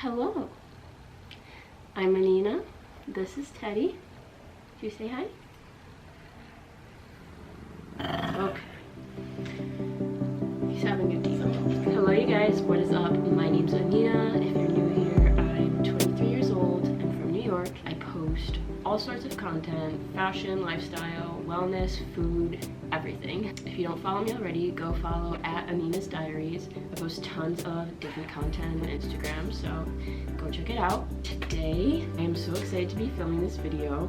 Hello, I'm Anina. This is Teddy. Do you say hi? Okay. He's having a deal. Hello you guys, what is up? My name's Anina. If you're new here, I'm 23 years old. I'm from New York. I post all sorts of content, fashion, lifestyle, wellness, food, everything. If you don't follow me already, go follow at Anina's Diaries. I post tons of different content on Instagram, so go check it out. Today, I am so excited to be filming this video.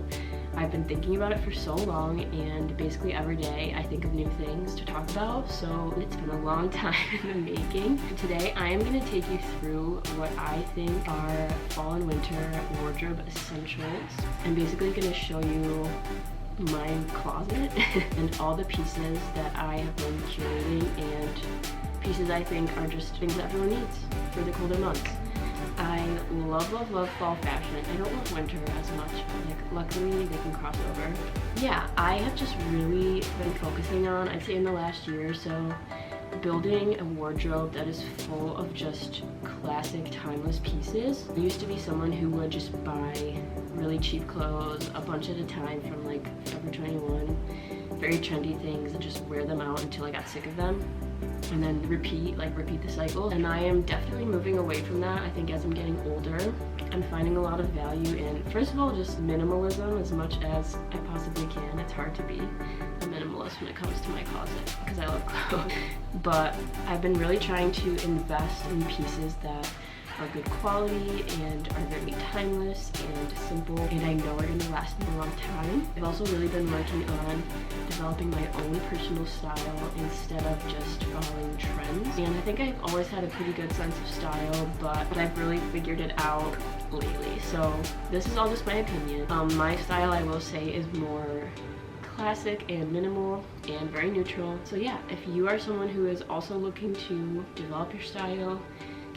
I've been thinking about it for so long, and basically every day I think of new things to talk about, so it's been a long time in the making. Today I am going to take you through what I think are fall and winter wardrobe essentials. I'm basically going to show you my closet and all the pieces that I have been curating and pieces I think are just things that everyone needs for the colder months. I love, love, love fall fashion. I don't love winter as much, but like luckily they can cross over. Yeah, I have just really been focusing on, I'd say in the last year or so, building a wardrobe that is full of just classic timeless pieces. I used to be someone who would just buy really cheap clothes a bunch at a time from like Forever 21, very trendy things, and just wear them out until I got sick of them, and then repeat the cycle. And I am definitely moving away from that. I think as I'm getting older, I'm finding a lot of value in, first of all, just minimalism as much as I possibly can. It's hard to be a minimalist when it comes to my closet because I love clothes. But I've been really trying to invest in pieces that are good quality and are very timeless and simple, and I know are going to last me a long time. I've also really been working on developing my own personal style instead of just following trends. And I think I've always had a pretty good sense of style, but I've really figured it out lately. So this is all just my opinion. My style, I will say, is more classic and minimal and very neutral. So yeah, if you are someone who is also looking to develop your style,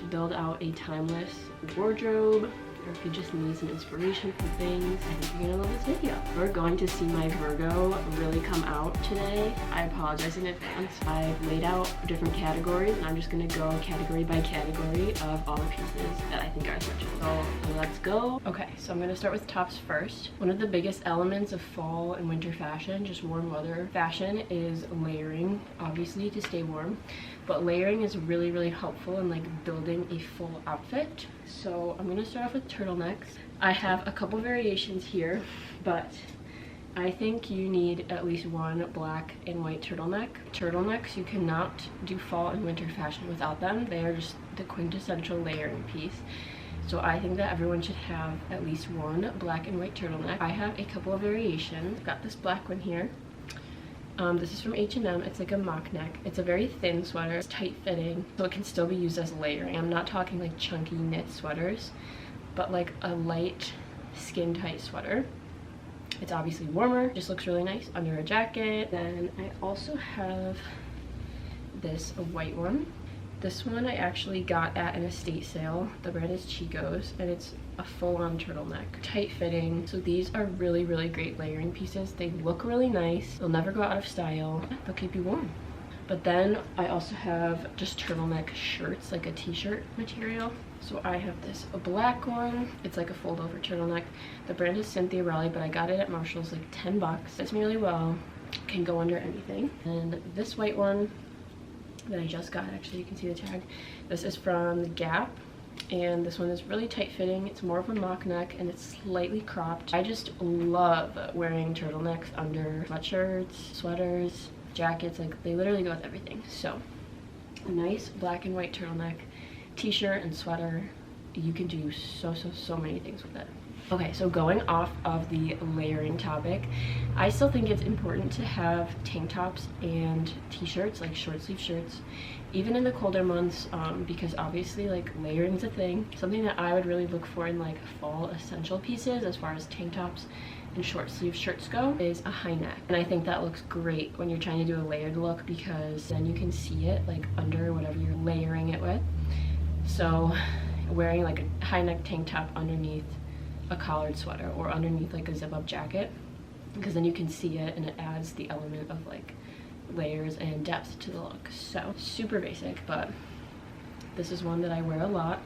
build out a timeless wardrobe, or if you just need some inspiration for things, I think you're gonna love this video. We're going to see my Virgo really come out today. I apologize in advance. I've laid out different categories, and I'm just gonna go category by category of all the pieces that I think are essential. So let's go. Okay, so I'm gonna start with tops first. One of the biggest elements of fall and winter fashion, just warm weather fashion, is layering, obviously to stay warm. But layering is really, really helpful in like building a full outfit. So I'm gonna start off with turtlenecks. I have a couple variations here, but I think you need at least one black and white turtleneck. Turtlenecks, you cannot do fall and winter fashion without them. They are just the quintessential layering piece. So I think that everyone should have at least one black and white turtleneck. I have a couple of variations. I've got this black one here. This is from H&M. It's like a mock neck. It's a very thin sweater. It's tight fitting, so it can still be used as layering. I'm not talking like chunky knit sweaters, but like a light skin tight sweater. It's obviously warmer, just looks really nice under a jacket. Then I also have this white one. This one I actually got at an estate sale. The brand is Chico's, and it's a full-on turtleneck, tight fitting. So these are really, really great layering pieces. They look really nice. They'll never go out of style. They'll keep you warm. But then I also have just turtleneck shirts, like a t-shirt material. So I have this black one. It's like a fold-over turtleneck. The brand is Cynthia Raleigh, but I got it at Marshall's, like 10 bucks. Fits me really well. Can go under anything. And this white one that I just got, actually you can see the tag. This is from the Gap, and this one is really tight fitting. It's more of a mock neck and it's slightly cropped. I just love wearing turtlenecks under sweatshirts, sweaters, jackets. Like they literally go with everything. So a nice black and white turtleneck, t-shirt and sweater. You can do so many things with it. Okay, so going off of the layering topic, I still think it's important to have tank tops and t-shirts, like short sleeve shirts, even in the colder months, because obviously like layering is a thing. Something that I would really look for in like fall essential pieces as far as tank tops and short sleeve shirts go is a high neck. And I think that looks great when you're trying to do a layered look, because then you can see it like under whatever you're layering it with. So wearing like a high neck tank top underneath a collared sweater or underneath like a zip-up jacket, because then you can see it and it adds the element of like layers and depth to the look. So super basic, but this is one that I wear a lot.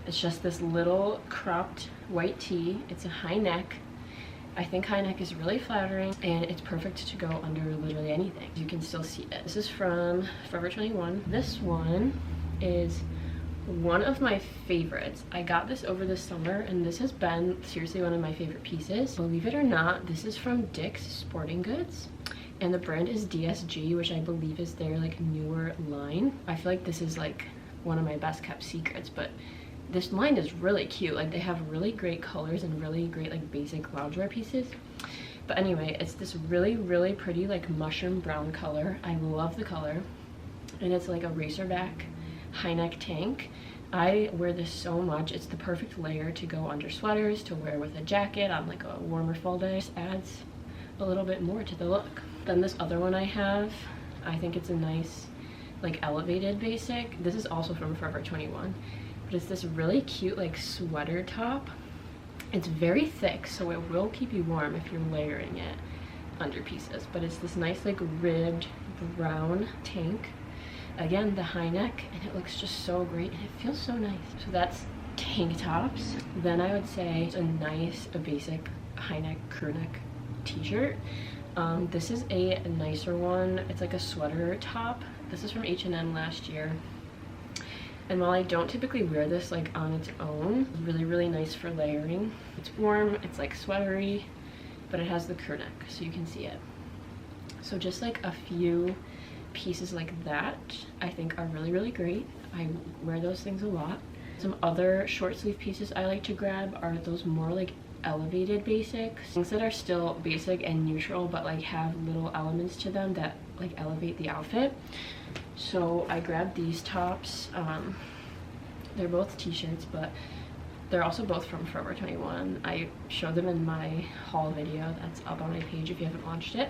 It's just this little cropped white tee. It's a high neck. I think high neck is really flattering, and it's perfect to go under literally anything. You can still see it. This is from Forever 21. This one is one of my favorites. I got this over the summer, and this has been seriously one of my favorite pieces. Believe it or not, this is from Dick's Sporting Goods, and the brand is DSG, which I believe is their like newer line. I feel like this is like one of my best kept secrets, but this line is really cute. Like, they have really great colors and really great like basic loungewear pieces. But anyway, it's this really, really pretty like mushroom brown color. I love the color, and it's like a racerback high neck tank. I wear this so much. It's the perfect layer to go under sweaters, to wear with a jacket on like a warmer fall day. Just adds a little bit more to the look. Then this other one I have, I think it's a nice like elevated basic. This is also from Forever 21, but it's this really cute like sweater top. It's very thick, so it will keep you warm if you're layering it under pieces, but it's this nice like ribbed brown tank. Again, the high neck, and it looks just so great, and it feels so nice. So that's tank tops. Then I would say a basic high neck crew neck t-shirt. This is a nicer one. It's like a sweater top. This is from H&M last year, and while I don't typically wear this like on its own, it's really, really nice for layering. It's warm, it's like sweatery, but it has the crew neck, so you can see it. So just like a few pieces like that I think are really, really great. I wear those things a lot. Some other short sleeve pieces I like to grab are those more like elevated basics, things that are still basic and neutral but like have little elements to them that like elevate the outfit. So I grabbed these tops. They're both t-shirts, but they're also both from Forever 21. I showed them in my haul video that's up on my page if you haven't watched it.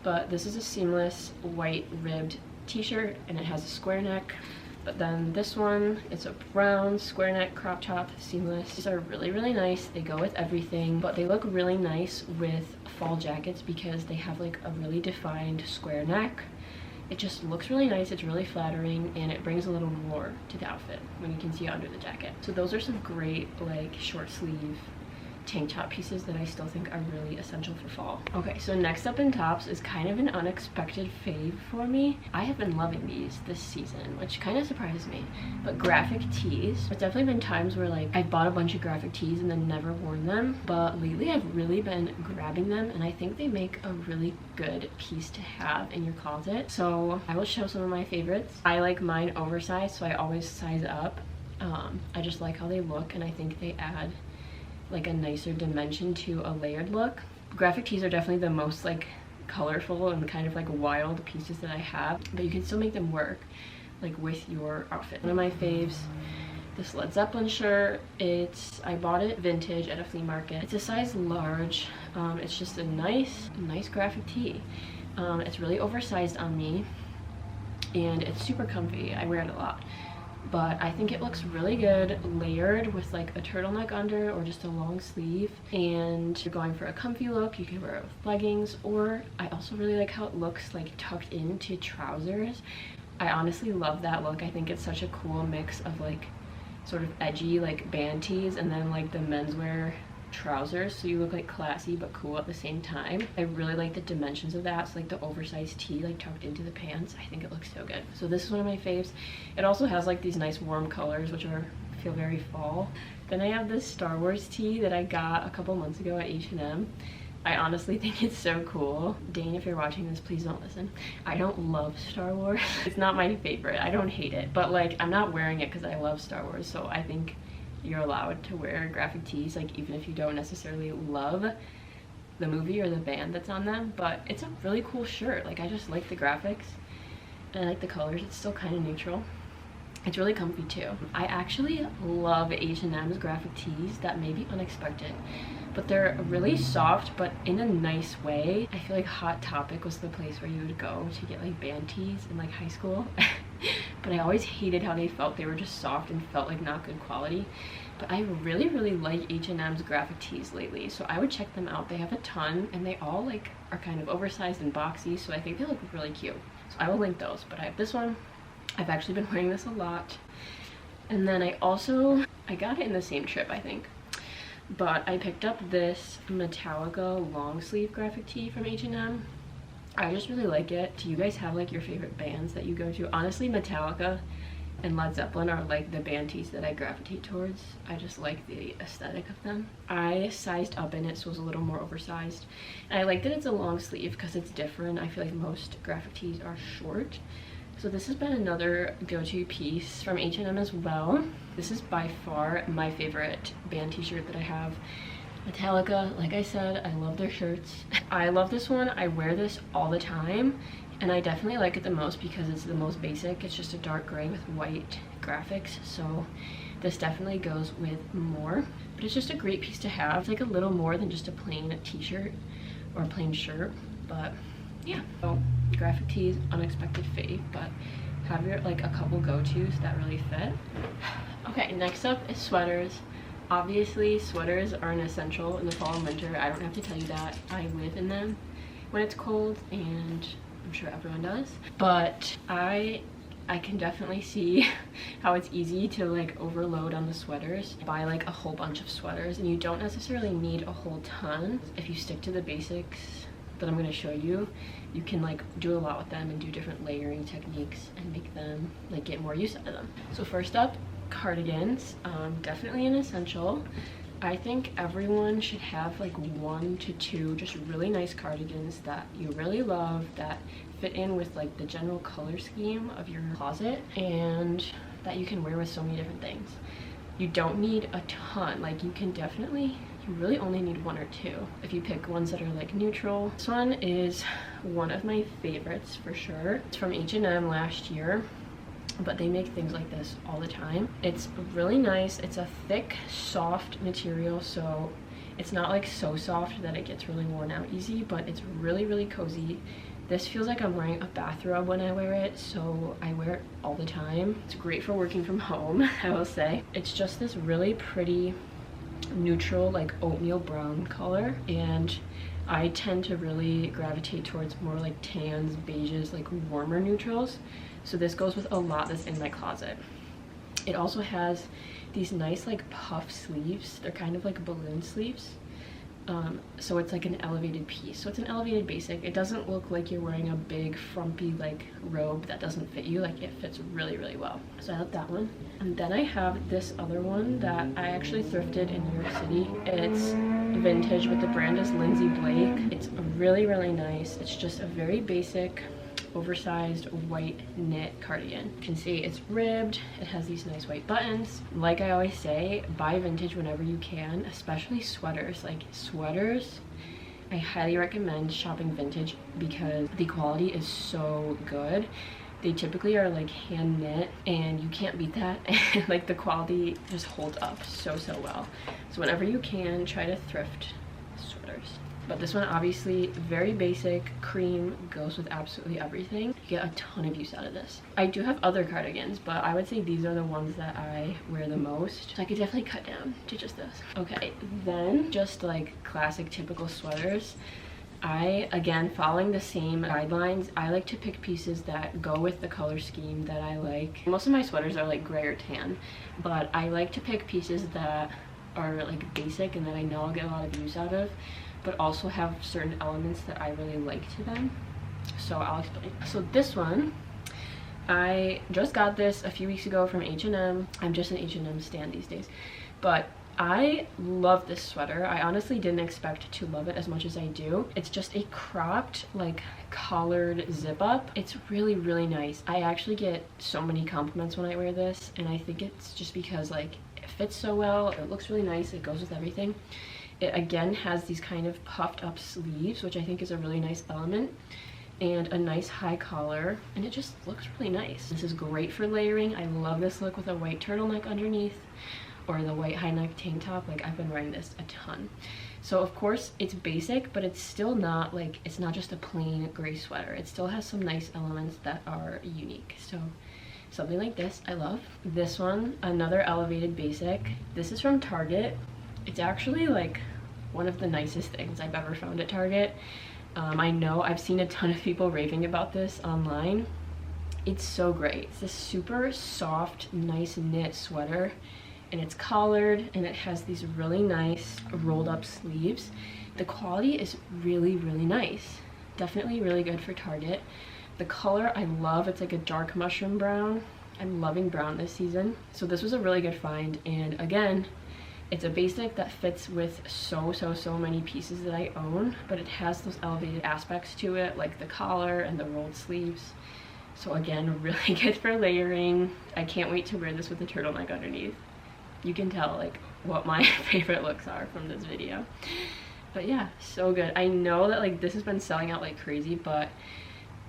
But this is a seamless white ribbed t-shirt, and it has a square neck. But then this one, it's a brown square neck crop top, seamless. These are really, really nice. They go with everything, but they look really nice with fall jackets because they have like a really defined square neck. It just looks really nice, it's really flattering, and it brings a little more to the outfit when you can see it under the jacket. So those are some great like short sleeve tank top pieces that I still think are really essential for fall. Okay, so next up in tops is kind of an unexpected fave for me. I have been loving these this season, which kind of surprises me, but graphic tees. There's definitely been times where like I've bought a bunch of graphic tees and then never worn them, but lately I've really been grabbing them, and I think they make a really good piece to have in your closet. So I will show some of my favorites. I like mine oversized, so I always size up. I just like how they look, and I think they add like a nicer dimension to a layered look. Graphic tees are definitely the most like colorful and kind of like wild pieces that I have, but you can still make them work like with your outfit. One of my faves, this Led Zeppelin shirt. I bought it vintage at a flea market. It's a size large. It's just a nice graphic tee. It's really oversized on me, and it's super comfy. I wear it a lot. But I think it looks really good layered with like a turtleneck under or just a long sleeve. And if you're going for a comfy look, you can wear it with leggings, or I also really like how it looks like tucked into trousers. I honestly love that look. I think it's such a cool mix of like sort of edgy like band tees and then like the menswear trousers, so you look like classy but cool at the same time. I really like the dimensions of that. It's like the oversized tee like tucked into the pants. I think it looks so good. So this is one of my faves. It also has like these nice warm colors which feel very fall. Then I have this Star Wars tee that I got a couple months ago at H&M. I honestly think it's so cool. Dane, if you're watching this, please don't listen. I don't love Star Wars. It's not my favorite. I don't hate it, but like I'm not wearing it because I love Star Wars, so I think you're allowed to wear graphic tees, like even if you don't necessarily love the movie or the band that's on them. But it's a really cool shirt. Like I just like the graphics and I like the colors. It's still kind of neutral. It's really comfy too. I actually love H&M's graphic tees. That may be unexpected, but they're really soft but in a nice way. I feel like Hot Topic was the place where you would go to get like band tees in like high school. But I always hated how they felt. They were just soft and felt like not good quality. But I really, really like H&M's graphic tees lately, so I would check them out. They have a ton, and they all like are kind of oversized and boxy, so I think they look really cute. So I will link those. But I have this one. I've actually been wearing this a lot. And then I got it in the same trip, I think. But I picked up this Metallica long sleeve graphic tee from H&M. I just really like it. Do you guys have like your favorite bands that you go to? Honestly, Metallica and Led Zeppelin are like the band tees that I gravitate towards. I just like the aesthetic of them. I sized up in it, so it was a little more oversized. And I like that it's a long sleeve because it's different. I feel like most graphic tees are short. So this has been another go-to piece from H&M as well. This is by far my favorite band t-shirt that I have. Metallica, like I said, I love their shirts. I love this one. I wear this all the time. And I definitely like it the most because it's the most basic. It's just a dark gray with white graphics, so this definitely goes with more. But it's just a great piece to have. It's like a little more than just a plain t-shirt or a plain shirt, but yeah. So graphic tees, unexpected fave, but have your like a couple go-tos that really fit. Okay, next up is sweaters. Obviously, sweaters are an essential in the fall and winter. I don't have to tell you that. I live in them when it's cold, and I'm sure everyone does, but I can definitely see how it's easy to like overload on the sweaters. Buy like a whole bunch of sweaters, and you don't necessarily need a whole ton. If you stick to the basics that I'm going to show you, you can like do a lot with them and do different layering techniques and make them like get more use out of them. So first up, cardigans. Definitely an essential. I think everyone should have like 1 to 2 just really nice cardigans that you really love, that fit in with like the general color scheme of your closet and that you can wear with so many different things. You don't need a ton. Like you really only need 1 or 2 if you pick ones that are like neutral. This one is one of my favorites for sure. It's from H&M last year, but they make things like this all the time. It's really nice. It's a thick, soft material, so it's not like so soft that it gets really worn out easy, but it's really, really cozy. This feels like I'm wearing a bathrobe when I wear it, so I wear it all the time. It's great for working from home, I will say. It's just this really pretty, neutral, like oatmeal brown color, and I tend to really gravitate towards more like tans, beiges, like warmer neutrals. So this goes with a lot that's in my closet. It also has these nice like puff sleeves. They're kind of like balloon sleeves. So it's like an elevated piece. So it's an elevated basic. It doesn't look like you're wearing a big frumpy like robe that doesn't fit you. Like it fits really, really well. So I like that one. And then I have this other one that I actually thrifted in New York City. It's vintage, but the brand is Lindsay Blake. It's really, really nice. It's just a very basic, oversized white knit cardigan. You can see it's ribbed. It has these nice white buttons. Like I always say, buy vintage whenever you can, especially sweaters. Like sweaters, I highly recommend shopping vintage because the quality is so good. They typically are like hand knit and you can't beat that. And like the quality just holds up so well. So whenever you can, try to thrift sweaters. But this one, obviously very basic, cream, goes with absolutely everything. You get a ton of use out of this. I do have other cardigans, but I would say these are the ones that I wear the most. So I could definitely cut down to just this. Okay, then just like classic typical sweaters. Again, following the same guidelines, I like to pick pieces that go with the color scheme that I like. Most of my sweaters are like gray or tan, but I like to pick pieces that are like basic and that I know I'll get a lot of use out of, but also have certain elements that I really like to them. So I'll explain. So this one, I just got this a few weeks ago from H&M. I'm just an H&M stan these days, but I love this sweater. I honestly didn't expect to love it as much as I do. It's just a cropped, like collared zip up. It's really, really nice. I actually get so many compliments when I wear this, and I think it's just because like it fits so well, it looks really nice, it goes with everything. It again has these kind of puffed up sleeves, which I think is a really nice element, and a nice high collar, and it just looks really nice. This is great for layering. I love this look with a white turtleneck underneath or the white high neck tank top. Like I've been wearing this a ton. So of course it's basic, but it's still not like, it's not just a plain gray sweater. It still has some nice elements that are unique. So something like this I love. This one, another elevated basic. This is from Target. It's actually like one of the nicest things I've ever found at Target. I know I've seen a ton of people raving about this online. It's so great. It's this super soft, nice knit sweater, and it's collared, and it has these really nice rolled up sleeves. The quality is really, really nice. Definitely really good for Target. The color I love. It's like a dark mushroom brown. I'm loving brown this season. So this was a really good find, and again, it's a basic that fits with so many pieces that I own, but it has those elevated aspects to it, like the collar and the rolled sleeves. So again, really good for layering. I can't wait to wear this with a turtleneck underneath. You can tell like what my favorite looks are from this video. But yeah, so good. I know that like this has been selling out like crazy, but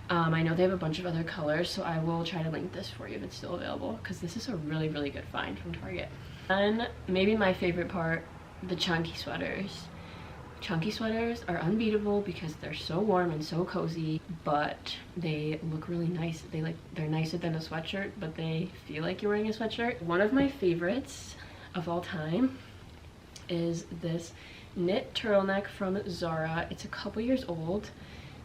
I know they have a bunch of other colors, so I will try to link this for you if it's still available, because this is a really good find from Target. And maybe my favorite part, the chunky sweaters. Chunky sweaters are unbeatable because they're so warm and so cozy, but they look really nice. They're nicer than a sweatshirt, but they feel like you're wearing a sweatshirt. One of my favorites of all time is this knit turtleneck from Zara. It's a couple years old,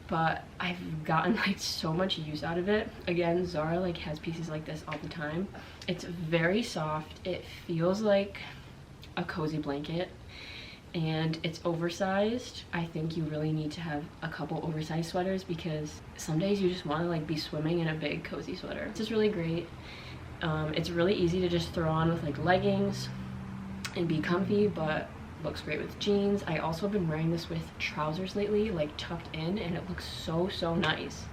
but I've gotten like so much use out of it. Again, Zara like has pieces like this all the time. It's very soft. It feels like a cozy blanket, and it's oversized. I think you really need to have a couple oversized sweaters because some days you just want to like be swimming in a big cozy sweater. This is really great. It's really easy to just throw on with like leggings and be comfy, but looks great with jeans. I also have been wearing this with trousers lately, like tucked in, and it looks so nice.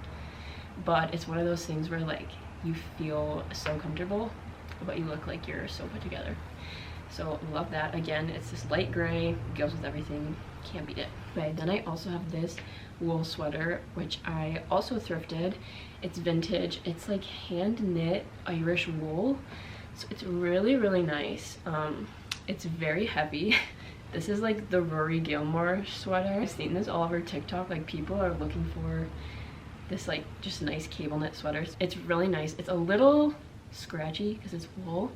But it's one of those things where like you feel so comfortable, but you look like you're so put together. So love that. Again, it's this light gray, goes with everything, can't beat it. Okay, then I also have this wool sweater, which I also thrifted. It's vintage. It's like hand knit Irish wool, so it's really nice. It's very heavy. This is like the Rory Gilmore sweater. I've seen this all over TikTok. Like people are looking for this like just nice cable knit sweaters. It's really nice. It's a little scratchy because it's wool,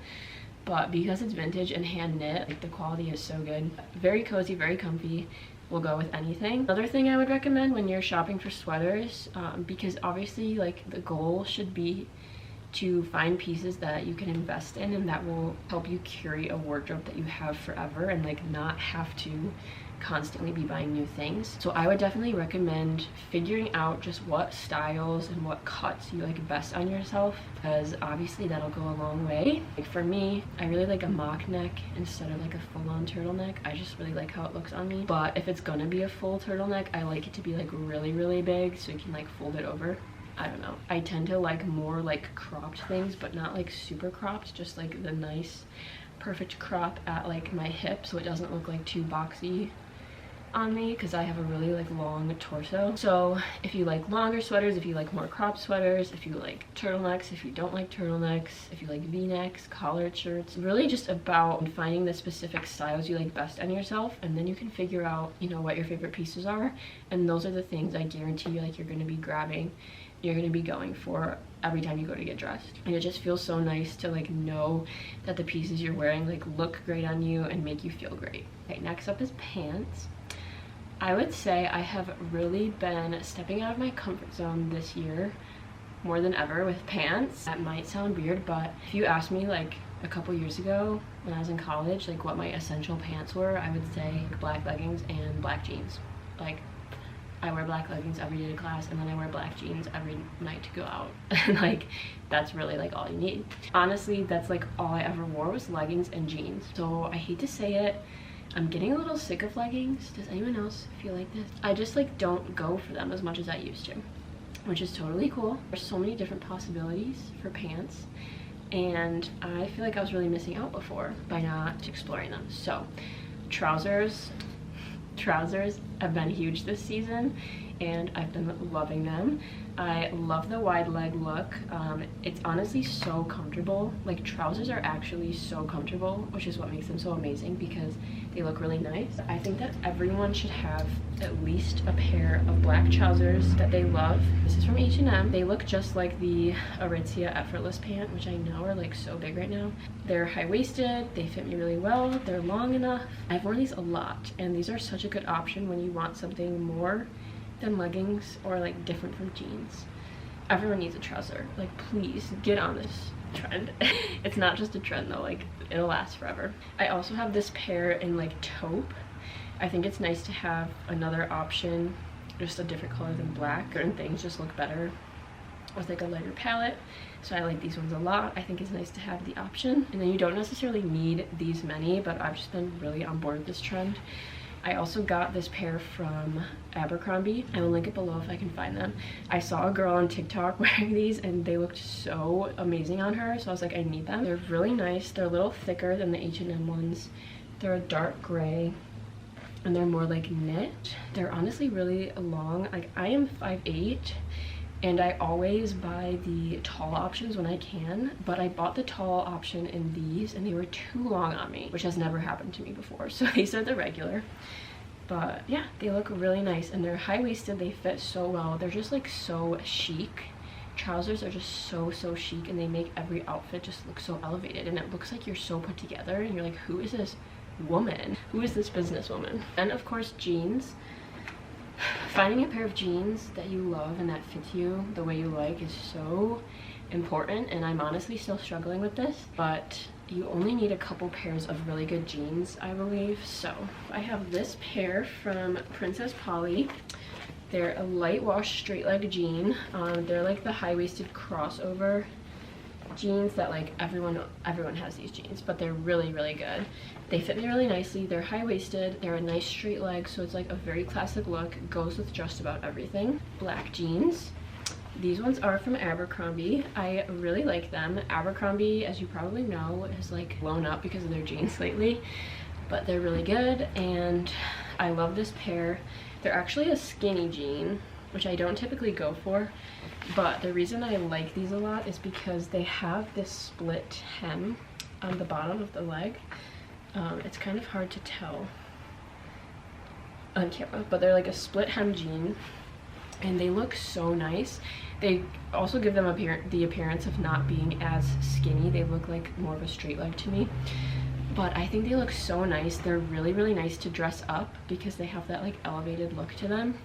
but because it's vintage and hand knit, like the quality is so good. Very cozy, very comfy. Will go with anything. Another thing I would recommend when you're shopping for sweaters, because obviously like the goal should be to find pieces that you can invest in and that will help you curate a wardrobe that you have forever and like not have to constantly be buying new things. So I would definitely recommend figuring out just what styles and what cuts you like best on yourself, because obviously that'll go a long way. Like for me, I really like a mock neck instead of like a full-on turtleneck. I just really like how it looks on me. But if it's gonna be a full turtleneck, I like it to be like really big so you can like fold it over. I don't know. I tend to like more like cropped things, but not like super cropped, just like the nice perfect crop at like my hip so it doesn't look like too boxy on me because I have a really like long torso. So if you like longer sweaters, if you like more cropped sweaters, if you like turtlenecks, if you don't like turtlenecks, if you like v-necks, collared shirts, really just about finding the specific styles you like best on yourself, and then you can figure out, you know, what your favorite pieces are, and those are the things I guarantee you like you're going to be grabbing, you're going to be going for every time you go to get dressed. And it just feels so nice to like know that the pieces you're wearing like look great on you and make you feel great. Okay, next up is pants. I would say I have really been stepping out of my comfort zone this year more than ever with pants. That might sound weird, but if you asked me like a couple years ago when I was in college like what my essential pants were, I would say black leggings and black jeans. Like I wear black leggings every day to class, and then I wear black jeans every night to go out. Like that's really like all you need. Honestly, that's like all I ever wore was leggings and jeans. So I hate to say it, I'm getting a little sick of leggings. Does anyone else feel like this? I just like don't go for them as much as I used to, which is totally cool. There's so many different possibilities for pants, and I feel like I was really missing out before by not exploring them. So trousers have been huge this season and I've been loving them. I love the wide leg look. It's honestly so comfortable. Like trousers are actually so comfortable, which is what makes them so amazing because they look really nice. I think that everyone should have at least a pair of black trousers that they love. This is from H&M. They look just like the Aritzia Effortless pant, which I know are like so big right now. They're high-waisted, they fit me really well, they're long enough. I've worn these a lot, and these are such a good option when you want something more than leggings or like different from jeans. everyone needs a trouser. Like, please get on this trend. It's not just a trend though, like it'll last forever. I also have this pair in like taupe. I think it's nice to have another option, just a different color than black. Certain things just look better with like a lighter palette, so I like these ones a lot. I think it's nice to have the option, and then you don't necessarily need these many, but I've just been really on board with this trend. I also got this pair from Abercrombie. I will link it below if I can find them. I saw a girl on TikTok wearing these and they looked so amazing on her, so I was like, I need them. They're really nice. They're a little thicker than the H&M ones. They're a dark gray and they're more like knit. They're honestly really long. Like, I am 5'8", and I always buy the tall options when I can, but I bought the tall option in these and they were too long on me, which has never happened to me before. So these are the regular. But yeah, they look really nice and they're high-waisted. They fit so well. They're just like so chic. Trousers are just so chic, and they make every outfit just look so elevated, and it looks like you're so put together and you're like, who is this woman? Who is this businesswoman? And of course, jeans. Finding a pair of jeans that you love and that fits you the way you like is so important, and I'm honestly still struggling with this, but you only need a couple pairs of really good jeans, I believe. So I have this pair from Princess Polly. They're a light wash straight leg jean. They're like the high-waisted crossover jeans that like everyone has these jeans, but they're really good. They fit me really nicely. They're high-waisted. They're a nice straight leg, so it's like a very classic look. Goes with just about everything. Black jeans. These ones are from Abercrombie. I really like them. Abercrombie, as you probably know, has like blown up because of their jeans lately, but they're really good, and I love this pair. They're actually a skinny jean, which I don't typically go for, but the reason I like these a lot is because they have this split hem on the bottom of the leg. It's kind of hard to tell on camera, but they're like a split hem jean and they look so nice. They also give them the appearance of not being as skinny. They look like more of a straight leg to me, but I think they look so nice. They're really nice to dress up because they have that like elevated look to them,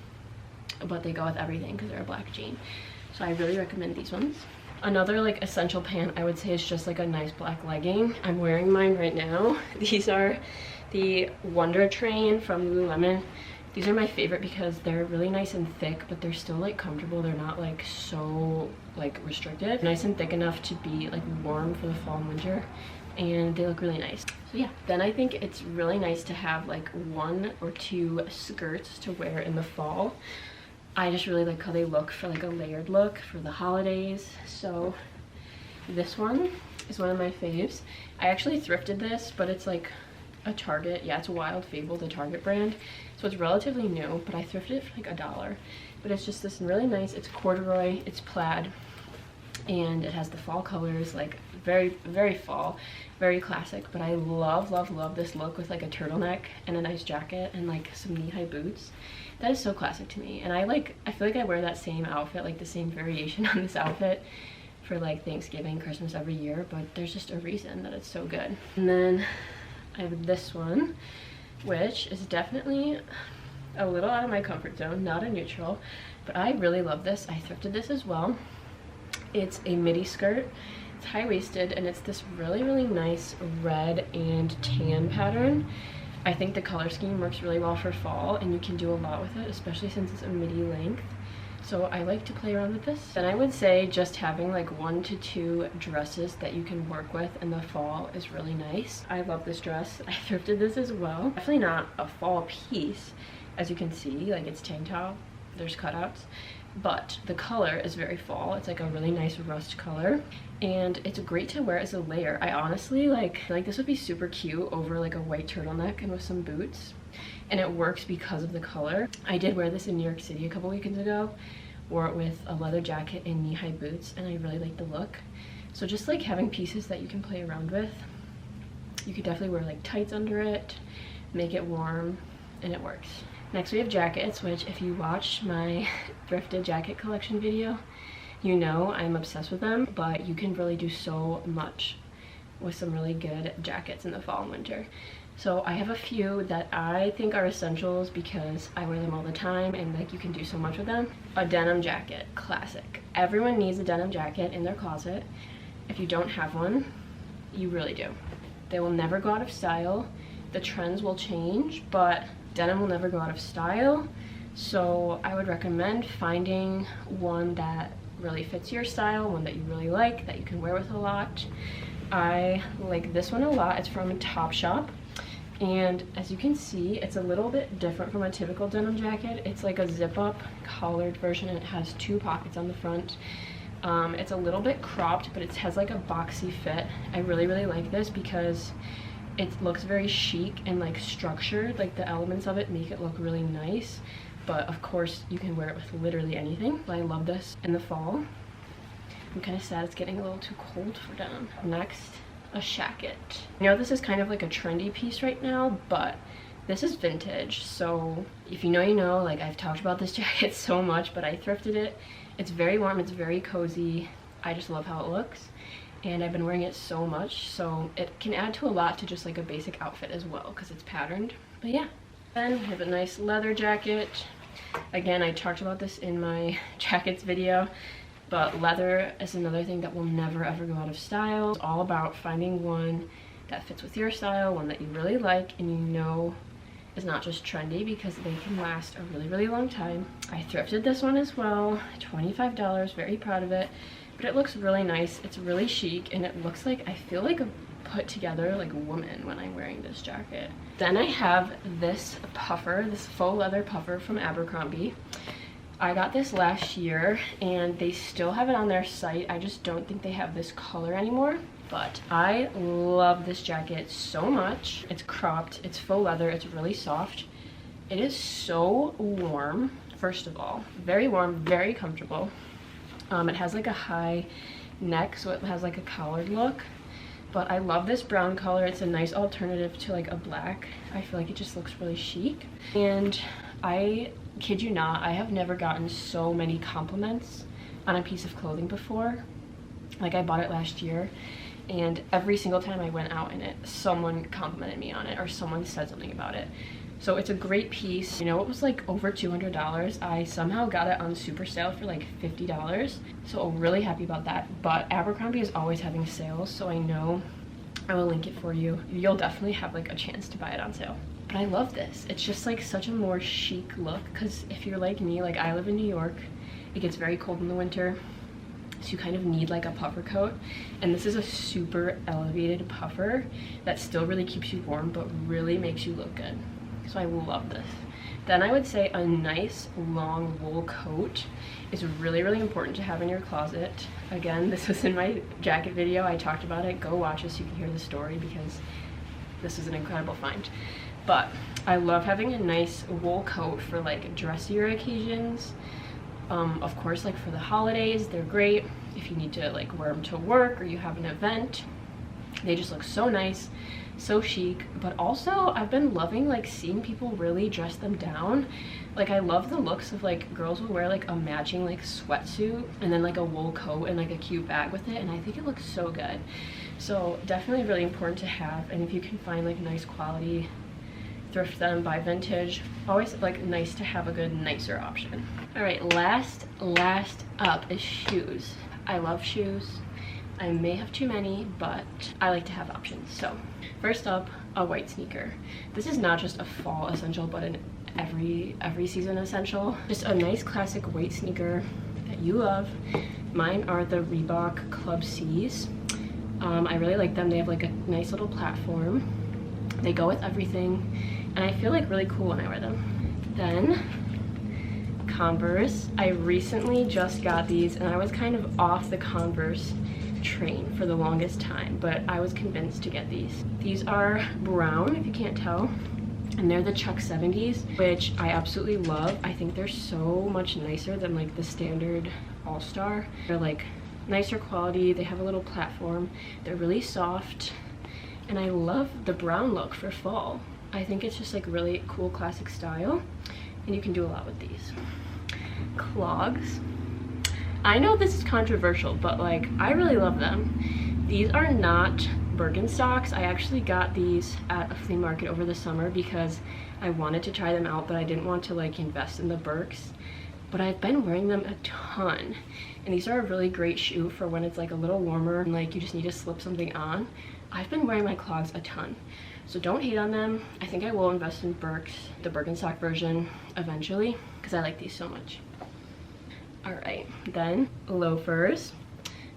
but they go with everything because they're a black jean. So I really recommend these ones. Another like essential pant I would say is just like a nice black legging. I'm wearing mine right now. These are the Wonder Train from Lululemon. These are my favorite because they're really nice and thick, but they're still like comfortable. They're not like so like restricted. Nice and thick enough to be like warm for the fall and winter, and they look really nice. So yeah, then I think it's really nice to have like 1 or 2 skirts to wear in the fall. I just really like how they look for like a layered look for the holidays. So this one is one of my faves. I actually thrifted this, but it's like a Target. Yeah, it's Wild Fable, the Target brand. So it's relatively new, but I thrifted it for like $1. But it's just this really nice, it's corduroy, it's plaid, and it has the fall colors, like very fall, very classic. But I love this look with like a turtleneck and a nice jacket and like some knee-high boots. That is so classic to me, and I feel like I wear that same outfit, like the same variation on this outfit for like Thanksgiving, Christmas every year, but there's just a reason that it's so good. And then I have this one, which is definitely a little out of my comfort zone, not a neutral, but I really love this. I thrifted this as well. It's a midi skirt. It's high-waisted, and it's this really nice red and tan pattern. I think the color scheme works really well for fall, and you can do a lot with it, especially since it's a midi length. So I like to play around with this. Then I would say just having like 1 to 2 dresses that you can work with in the fall is really nice. I love this dress. I thrifted this as well. Definitely not a fall piece, as you can see, like it's tank top, there's cutouts, but the color is very fall. It's like a really nice rust color, and it's great to wear as a layer. I honestly like this would be super cute over like a white turtleneck and with some boots, and it works because of the color. I did wear this in New York City a couple weekends ago, wore it with a leather jacket and knee-high boots, and I really like the look. So just like having pieces that you can play around with. You could definitely wear like tights under it, make it warm, and it works. Next we have jackets, which if you watched my thrifted jacket collection video, you know I'm obsessed with them, but you can really do so much with some really good jackets in the fall and winter. So I have a few that I think are essentials because I wear them all the time and like you can do so much with them. A denim jacket, classic. Everyone needs a denim jacket in their closet. If you don't have one, you really do. They will never go out of style. The trends will change, but denim will never go out of style. So I would recommend finding one that really fits your style, one that you really like, that you can wear with a lot. I like this one a lot. It's from Topshop. And as you can see, it's a little bit different from a typical denim jacket. It's like a zip-up collared version and it has 2 pockets on the front. It's a little bit cropped, but it has like a boxy fit. I really like this because it looks very chic and like structured. Like the elements of it make it look really nice. But of course, you can wear it with literally anything. I love this in the fall. I'm kind of sad it's getting a little too cold for denim. Next, a shacket. I know this is kind of like a trendy piece right now, but this is vintage. So if you know, you know, like I've talked about this jacket so much, but I thrifted it. It's very warm, it's very cozy. I just love how it looks. And I've been wearing it so much, so it can add to a lot to just like a basic outfit as well, because it's patterned. But yeah. Then we have a nice leather jacket. Again, I talked about this in my jackets video. But leather is another thing that will never ever go out of style. It's all about finding one that fits with your style, one that you really like and you know is not just trendy, because they can last a really long time. I thrifted this one as well, $25, very proud of it. But it looks really nice, it's really chic, and it looks like I feel like a put together like woman when I'm wearing this jacket. Then I have this puffer, this faux leather puffer from Abercrombie. I got this last year and they still have it on their site. I just don't think they have this color anymore, but I love this jacket so much. It's cropped, it's faux leather, it's really soft. It is so warm, first of all. Very warm, very comfortable. It has like a high neck, so it has like a collared look. But I love this brown color. It's a nice alternative to like a black. I feel like it just looks really chic. And I kid you not, I have never gotten so many compliments on a piece of clothing before. Like I bought it last year and every single time I went out in it, someone complimented me on it or someone said something about it. So it's a great piece. You know, it was like over $200. I somehow got it on super sale for like $50. So I'm really happy about that. But Abercrombie is always having sales, so I know I will link it for you. You'll definitely have like a chance to buy it on sale. But I love this. It's just like such a more chic look, because if you're like me, like I live in New York, it gets very cold in the winter. So you kind of need like a puffer coat, and this is a super elevated puffer that still really keeps you warm but really makes you look good. So I love this. Then I would say a nice long wool coat is really important to have in your closet. Again, this was in my jacket video. I talked about it. Go watch it so you can hear the story, because this is an incredible find. But I love having a nice wool coat for like dressier occasions. Of course, like for the holidays, they're great. If you need to like wear them to work or you have an event, they just look so nice, so chic. But also I've been loving like seeing people really dress them down. Like I love the looks of like girls will wear like a matching like sweatsuit and then like a wool coat and like a cute bag with it, and I think it looks so good. So definitely really important to have. And if you can find like nice quality, thrift them, buy vintage. Always like nice to have a good, nicer option. All right, last up is shoes. I love shoes. I may have too many, but I like to have options. So first up, a white sneaker. This is not just a fall essential, but an every season essential. Just a nice classic white sneaker that you love. Mine are the Reebok Club C's. I really like them. They have like a nice little platform. They go with everything, and I feel like really cool when I wear them. Then Converse. I recently just got these, and I was kind of off the Converse train for the longest time, but I was convinced to get these. These are brown, if you can't tell, and they're the Chuck 70s, which I absolutely love. I think they're so much nicer than like the standard All-Star. They're like nicer quality. They have a little platform. They're really soft, and I love the brown look for fall. I think it's just like really cool classic style, and you can do a lot with these. Clogs. I know this is controversial, but like I really love them. These are not Birkenstocks. I actually got these at a flea market over the summer because I wanted to try them out, but I didn't want to like invest in the Birks. But I've been wearing them a ton, and these are a really great shoe for when it's like a little warmer and like you just need to slip something on. I've been wearing my clogs a ton, so don't hate on them. I think I will invest in Birks, the Birkenstock version, eventually, because I like these so much. All right, then loafers.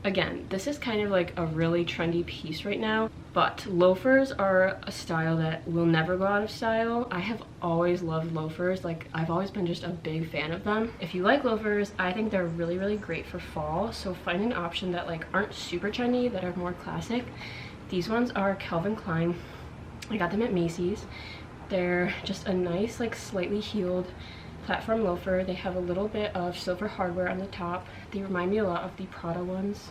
Again, this is kind of like a really trendy piece right now, but loafers are a style that will never go out of style. I have always loved loafers. Like, I've always been just a big fan of them. If you like loafers, I think they're really, really great for fall. So find an option that like aren't super trendy, that are more classic. These ones are Calvin Klein. I got them at Macy's. They're just a nice, like slightly heeled platform loafer. They have a little bit of silver hardware on the top. They remind me a lot of the Prada ones,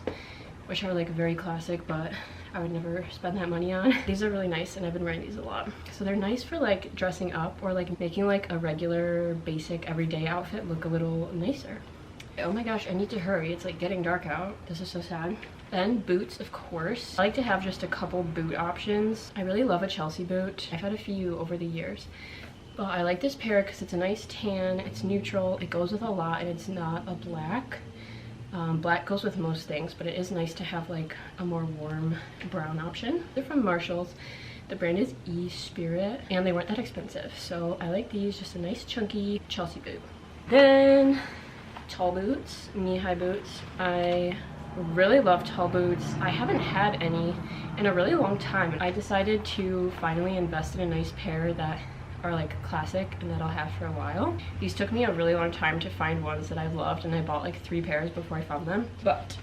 which are like very classic, but I would never spend that money on. These are really nice, and I've been wearing these a lot. So they're nice for like dressing up or like making like a regular basic everyday outfit look a little nicer. Oh my gosh, I need to hurry. It's like getting dark out. This is so sad. Then boots, of course. I like to have just a couple boot options. I really love a Chelsea boot. I've had a few over the years. But I like this pair because it's a nice tan, it's neutral, it goes with a lot, and it's not a black. Black goes with most things, but it is nice to have like a more warm brown option. They're from Marshalls. The brand is E-Spirit, and they weren't that expensive. So I like these, just a nice chunky Chelsea boot. Then tall boots, knee-high boots. I really love tall boots. I haven't had any in a really long time. I decided to finally invest in a nice pair that are like classic and that I'll have for a while. These took me a really long time to find ones that I've loved, and I bought like 3 pairs before I found them. But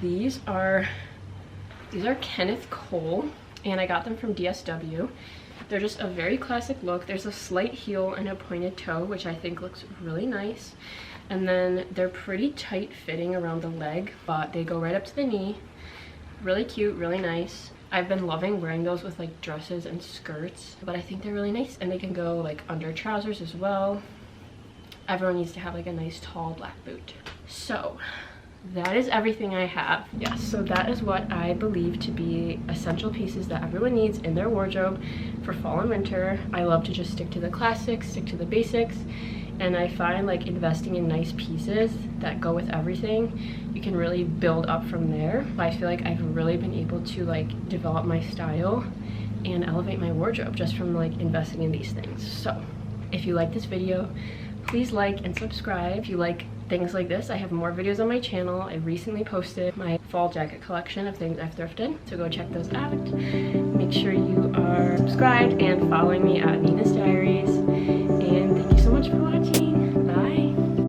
these are Kenneth Cole, and I got them from DSW. They're just a very classic look. There's a slight heel and a pointed toe, which I think looks really nice. And then they're pretty tight fitting around the leg, but they go right up to the knee. Really cute, really nice. I've been loving wearing those with like dresses and skirts, but I think they're really nice, and they can go like under trousers as well. Everyone needs to have like a nice tall black boot. So that is everything I have. Yes, so that is what I believe to be essential pieces that everyone needs in their wardrobe for fall and winter. I love to just stick to the classics, stick to the basics, and I find like investing in nice pieces that go with everything, you can really build up from there. I feel like I've really been able to like develop my style and elevate my wardrobe just from like investing in these things. So if you like this video, please like and subscribe. If you like things like this, I have more videos on my channel. I recently posted my fall jacket collection of things I've thrifted, so go check those out. Make sure you are subscribed and following me at Nina's Diaries.